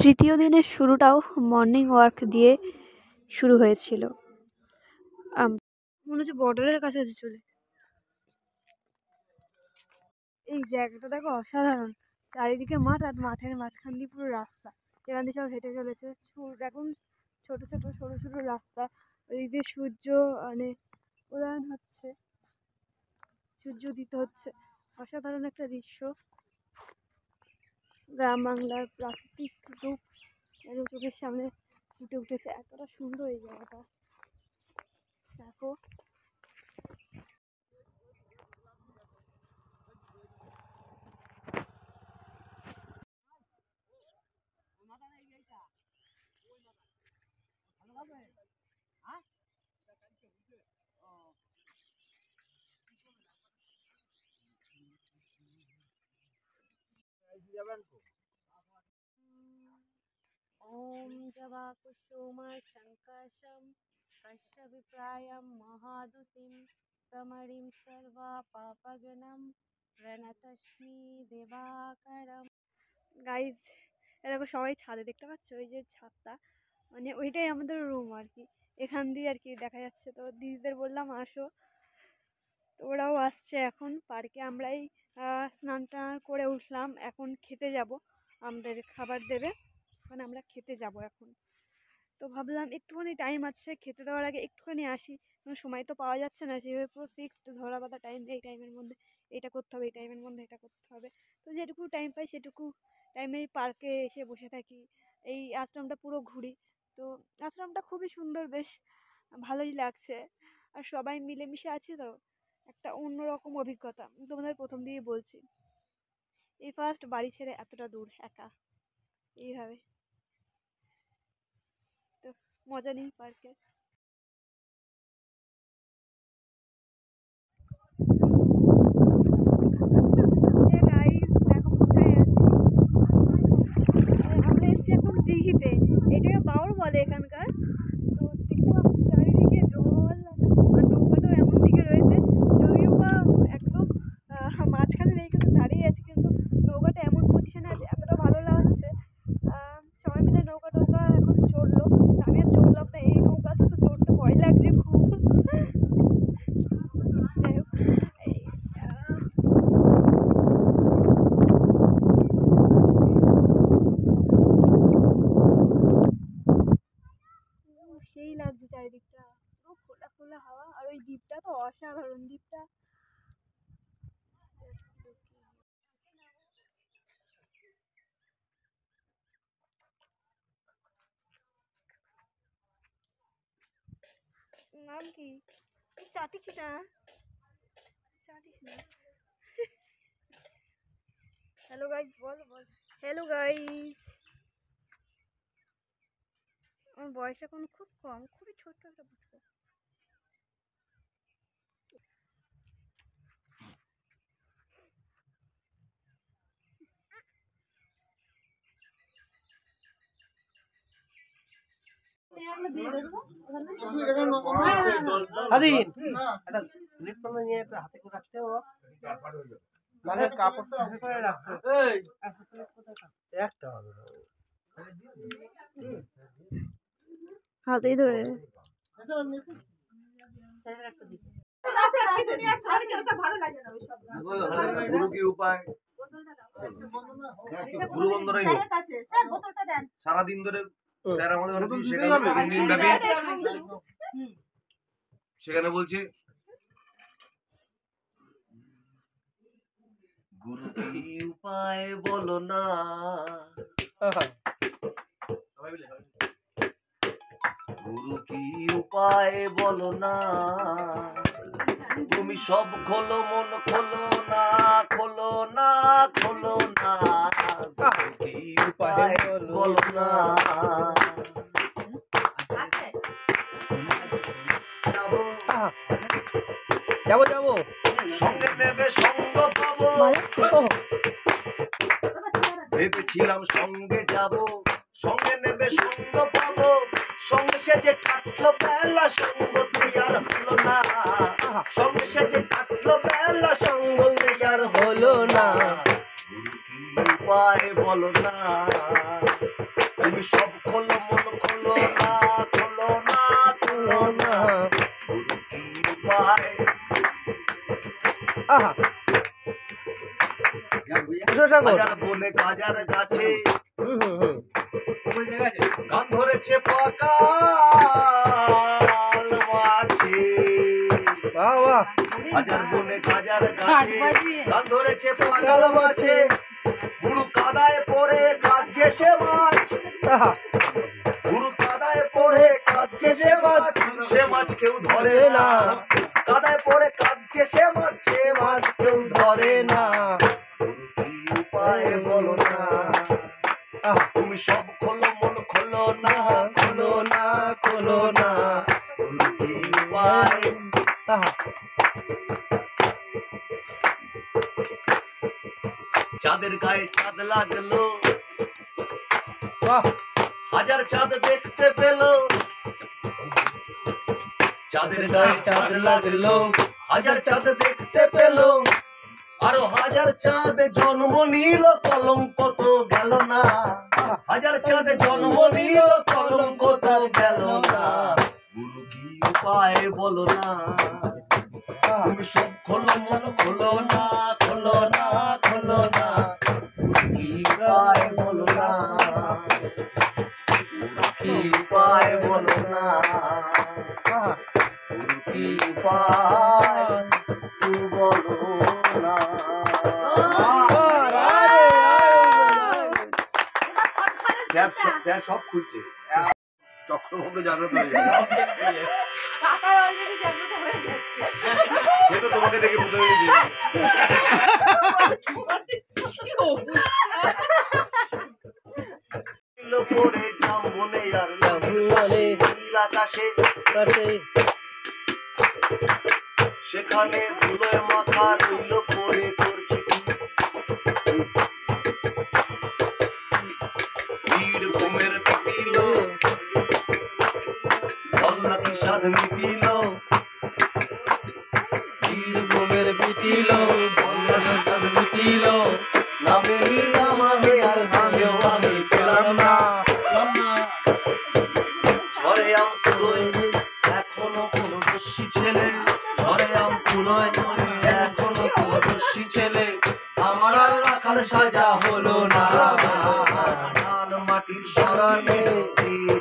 তৃতীয় দিনের শুরুটাও morning walk দিয়ে শুরু হয়েছিল। মনে হচ্ছে বর্ডারের কাছাকাছি চলে। এই জায়গাটা দেখো অসাধারণ, চারিদিকে মাঠ আর মাঠের মাঝখান দিয়ে পুরো রাস্তা, এখান দিয়ে সব হেঁটে চলেছে। এখন ছোট ছোট সরু সরু রাস্তা, ওই দিয়ে সূর্য মানে উদয়ন হচ্ছে, সূর্য উদিত হচ্ছে। অসাধারণ একটা দৃশ্য, গ্রাম বাংলার প্রাকৃতিক রূপ যেন চোখের সামনে ফুটে উঠেছে। এতটা সুন্দর এই জায়গাটা দেখো। ओम जवा कुसुमा शंकाशम कश्यपिप्रायं महादुतिं कमरिं सर्वा पापगणं प्रणतस्मि देवाकरम। গাইজ এরকম সবাই ছাদে দেখতে পাচ্ছ, ওই যে ছাদটা মানে ওইটাই আমাদের রুম আর কি, এখান দিয়ে আর কি দেখা যাচ্ছে। তো দিদিদের বললাম আসো, তো ওরাও আসছে। এখন পার্কে আমরাই স্নান টান করে উঠলাম, এখন খেতে যাব, আমাদের খাবার দেবে, মানে আমরা খেতে যাব এখন। তো ভাবলাম একটুখানি টাইম আছে, খেতে দেওয়ার আগে একটুখানি আসি, কোনো সময় তো পাওয়া যাচ্ছে না সেভাবে পুরো ফিক্সড ধরা বাঁধা টাইম, এই টাইমের মধ্যে এটা করতে হবে, এই টাইমের মধ্যে এটা করতে হবে। তো যেটুকু টাইম পাই সেটুকু টাইমেই পার্কে এসে বসে থাকি, এই আশ্রমটা পুরো ঘুরি। তো আশ্রমটা খুবই সুন্দর, বেশ ভালোই লাগছে, আর সবাই মিলেমিশে আছি তো একটা অন্যরকম অভিজ্ঞতা। তোমাদের প্রথম দিয়ে বলছি, এই ফার্স্ট বাড়ি ছেড়ে এতটা দূর একা এইভাবে, তো মজা নেই পার্কে। দেখো কোথায় আছি, আমরা এসেছি এখন দিঘিতে, এটাকে বাউর বলে এখানকার। তো দেখতে পাচ্ছি চারিদিকে জল, আর নৌকাটাও এমন দিকে রয়েছে, যদিও বা একদম মাঝখানে রেখে তো দাঁড়িয়ে আছে, কিন্তু নৌকাটা এমন পজিশনে আছে, এতটা ভালো লাগছে। সবাই মিলে নৌকা টৌকা এখন চড়লো, আমি আর চড়লাম না, এই নৌকাতে তো চড়তে ভয় লাগছে খুব। যাই হোক, সেই লাগছে চারিদিকটা, পুরো খোলা খোলা হাওয়া, আর ওই দ্বীপটা তো অসাধারণ। দ্বীপটা নাম কি, চাটিস না, চাটিস না। হ্যালো গাইস, বল বল হ্যালো গাইস। আমার বয়স এখন খুব কম, খুবই ছোট্ট একটা পুচকু। হাতেই ধরে গুরু কি উপায়, গুরু বন্ধরাই হোক সারাদিন ধরে স্যার আমাদের দিন ব্যাপী সেখানে বলছে গুরু কি উপায় বলো না, গুরু কি উপায় বলো না, তুমি সব খোলো মন খোলো না, খোলো না খোলো না, কি উপায় বলো না। যাবো যাবো, সঙ্গে নেবে সঙ্গ পাবো, ভেবেছিলাম সঙ্গে যাব, সঙ্গে নেবে সঙ্গ পাবো, সঙ্গে সেজে কাটলো বেলা, সঙ্গ তৈয়ার হলো না, সঙ্গে সেজে কাটলো বেলা, সঙ্গ তৈয়ার হলো না, গুরু কি উপায় বলো না। গঙ্গাসাগর। হাজার বনে গাজার গাছে হুম হুম হুম। ওই জায়গা আছে। গান ধরেছে পাকাল মাছে। বাহ বাহ। হাজার বনে গাজার গাছে গান ধরেছে পাকাল মাছে। বুড়ো কাদায় পড়ে কাঁদছে সে মাছ। আহা, বুড়ো কাদায় পড়ে কাঁদছে সে মাছ। সে মাছ কেউ ধরে না। কাদায় পড়ে কাঁদছে সে মাছ কেউ ধরে না। কি উপায় বলো না। আহা, তুমি সব খোলো মন খোলো না খোলো না খোলো না। কি উপায়। আহা। চাঁদের গায়ে চাঁদ লাগলো। বাহ। হাজার চাঁদ দেখতে পেল। চাঁদের গায়ে চাঁদ লাগলো। হাজার চাঁদ দেখতে পেল। আরো হাজার চাঁদ জন্ম নিল কলঙ্ক তো গেল না। হাজার চাঁদ জন্ম নিল কলঙ্ক তো গেল না। গুরু কি উপায় বলো না। তুমি সব খোলো মন খোলো না খোলো না খোলো না। কি উপায় বলো না। কি উপায় বলো না। আহা। কি উপায় তুমি বলো না। স্যার সব খুলছে। চক্রবর্তী জাগ্রত হয়ে যাবে। সে তো তোমাকে দেখে প্রথমে পরে জামবনে আর নীল আকাশে সেখানে ধুলোয় মাথা রইল পরে করছে ভিড় ঘুমের পিটিল বল্লা কি স্বাদ মিটিল। ভিড় ঘুমের পিটিল বল্লা কি স্বাদ মিটিল। না মেলি আমাকে আর নামেও আমি পেলাম না। ঝড়ে আম পুরোয় এখনো কোনো দস্যি ছেলে। ঝড়ে আম পুরোয় এখনো কোনো দস্যি ছেলে। আমার আর রাখাল সাজা হলো না। লাল মাটির সরানে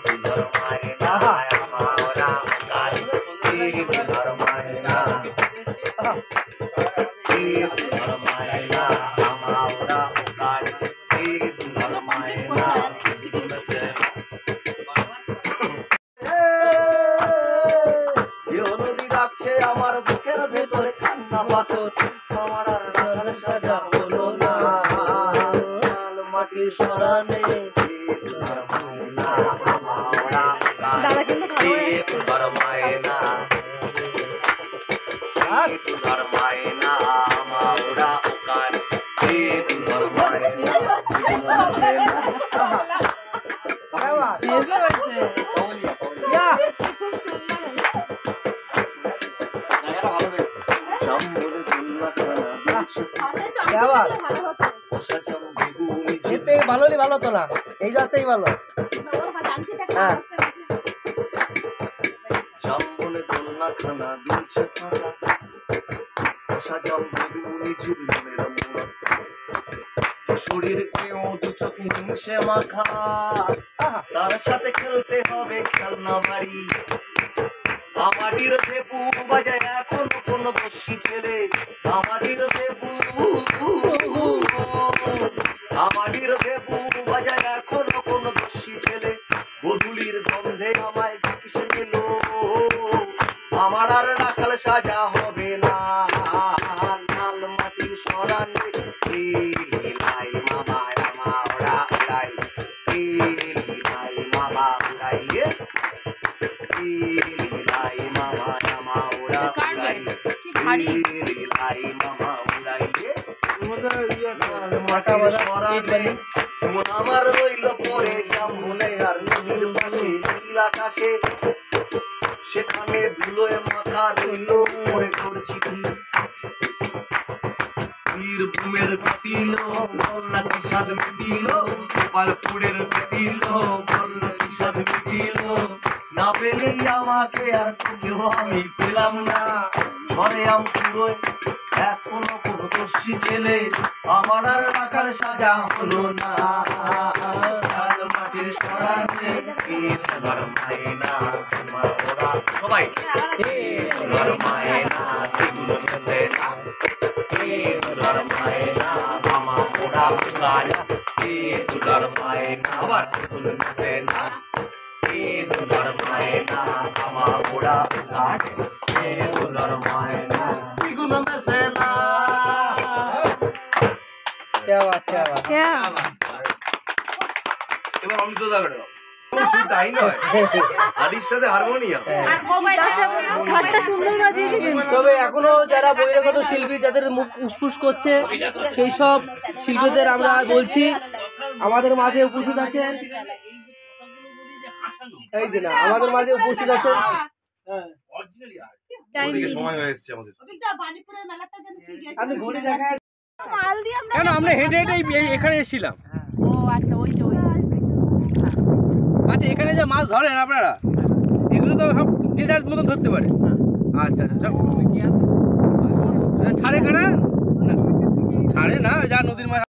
দুলার মায়ে না আমরা গাড়ি দুলার মায়ে না। দুলার মায়ে না আমরা গাড়ি দুলার মায়ে না। নদী ডাকছে আমার বুকের ভেতরে কান্না পাথর। আমার আর রাখাল সাজা হলো না। লাল মাটির সরানে দুলার মায়ে না আমরা গাড়ি দুলার মায়ে না। দুলার মায়ে না আমরা গাড়ি দুলার মায়ে না। ভালো ভালো তো না, এই যাচ্ছেই ভালো। হ্যাঁ জাম্বনে দোলনা খানা দুলছে ফাঁকা। বসা জাম বেগুনি জীবনের মোড়া। শরীর কেউ দু চোখে হিংসে মাখা। তার সাথে খেলতে হবে খেলনা বাড়ি। আমাটির ভেপু বাজায় এখনো কোনো দস্যি ছেলে। আমাটির ভেপু আমাটির ভেপু বাজায় এখনো কোনো দস্যি ছেলে। গধুলির গন্ধে আমায় ডাকিস দিল। আমার আর রাখাল সাজা হবে না। লাল মাটির সরানে লাই মামা আমা ওরা উড়াই। লাই মামা উড়াইলে লাই মামা আমা ওরা উড়াইলে। লাই মামা উড়াইলে লাল মাটির সরানে মন আমার রইল পরে জামবনে আর নদীর পাশে নীল আকাশে। সেখানে ধুলোয় মাথা রইল পরে করছি বীর ঘুমের পিটিল বল্লা কি স্বাদ মিটিল। পালপুরের পিটিল বল্লা কি স্বাদ মিটিল। না পেলেই আমাকে আর তোকেও আমি পেলাম না ঝরে আম পুরোয় এখনো কোনো দোষী ছেলে আমার আর রাখার সাজা হলো না লাল মাটির সরানে কে তোমার মায়না তোমার ওরা সবাই কে তোমার মায়না এগুলো মিশে না কে তোমার মায়না আমার ওরা গানা কে তোমার মায়না আবার এগুলো মিশে না কে তোমার মায়না আমার ওরা গানে কে তোমার মায়না এগুলো মিশে না क्या बात क्या बात এবার অমিত দাগড় শুধু তাই নয় আদির সাথে হারমোনিয়াম তবে এখনো যারা বহিরাগত শিল্পী যাদের মুখ উসফুস করছে সেই সব শিল্পীদের আমরা বলছি আমাদের মাঝে উপস্থিত আছেন এই যে না আমাদের মাঝে উপস্থিত আছেন ওদিকে সময় হয়ে এসেছে আমাদের আপনি ঘড়ি দেখায় কেন আমরা হেঁটে হেঁটে এখানে এসেছিলাম ও আচ্ছা ওই যে আচ্ছা এখানে যে মাছ ধরেন আপনারা এগুলো তো সব যে যার মতো ধরতে পারে আচ্ছা আচ্ছা সব ছাড়ে কারা ছাড়ে না যা নদীর মাছ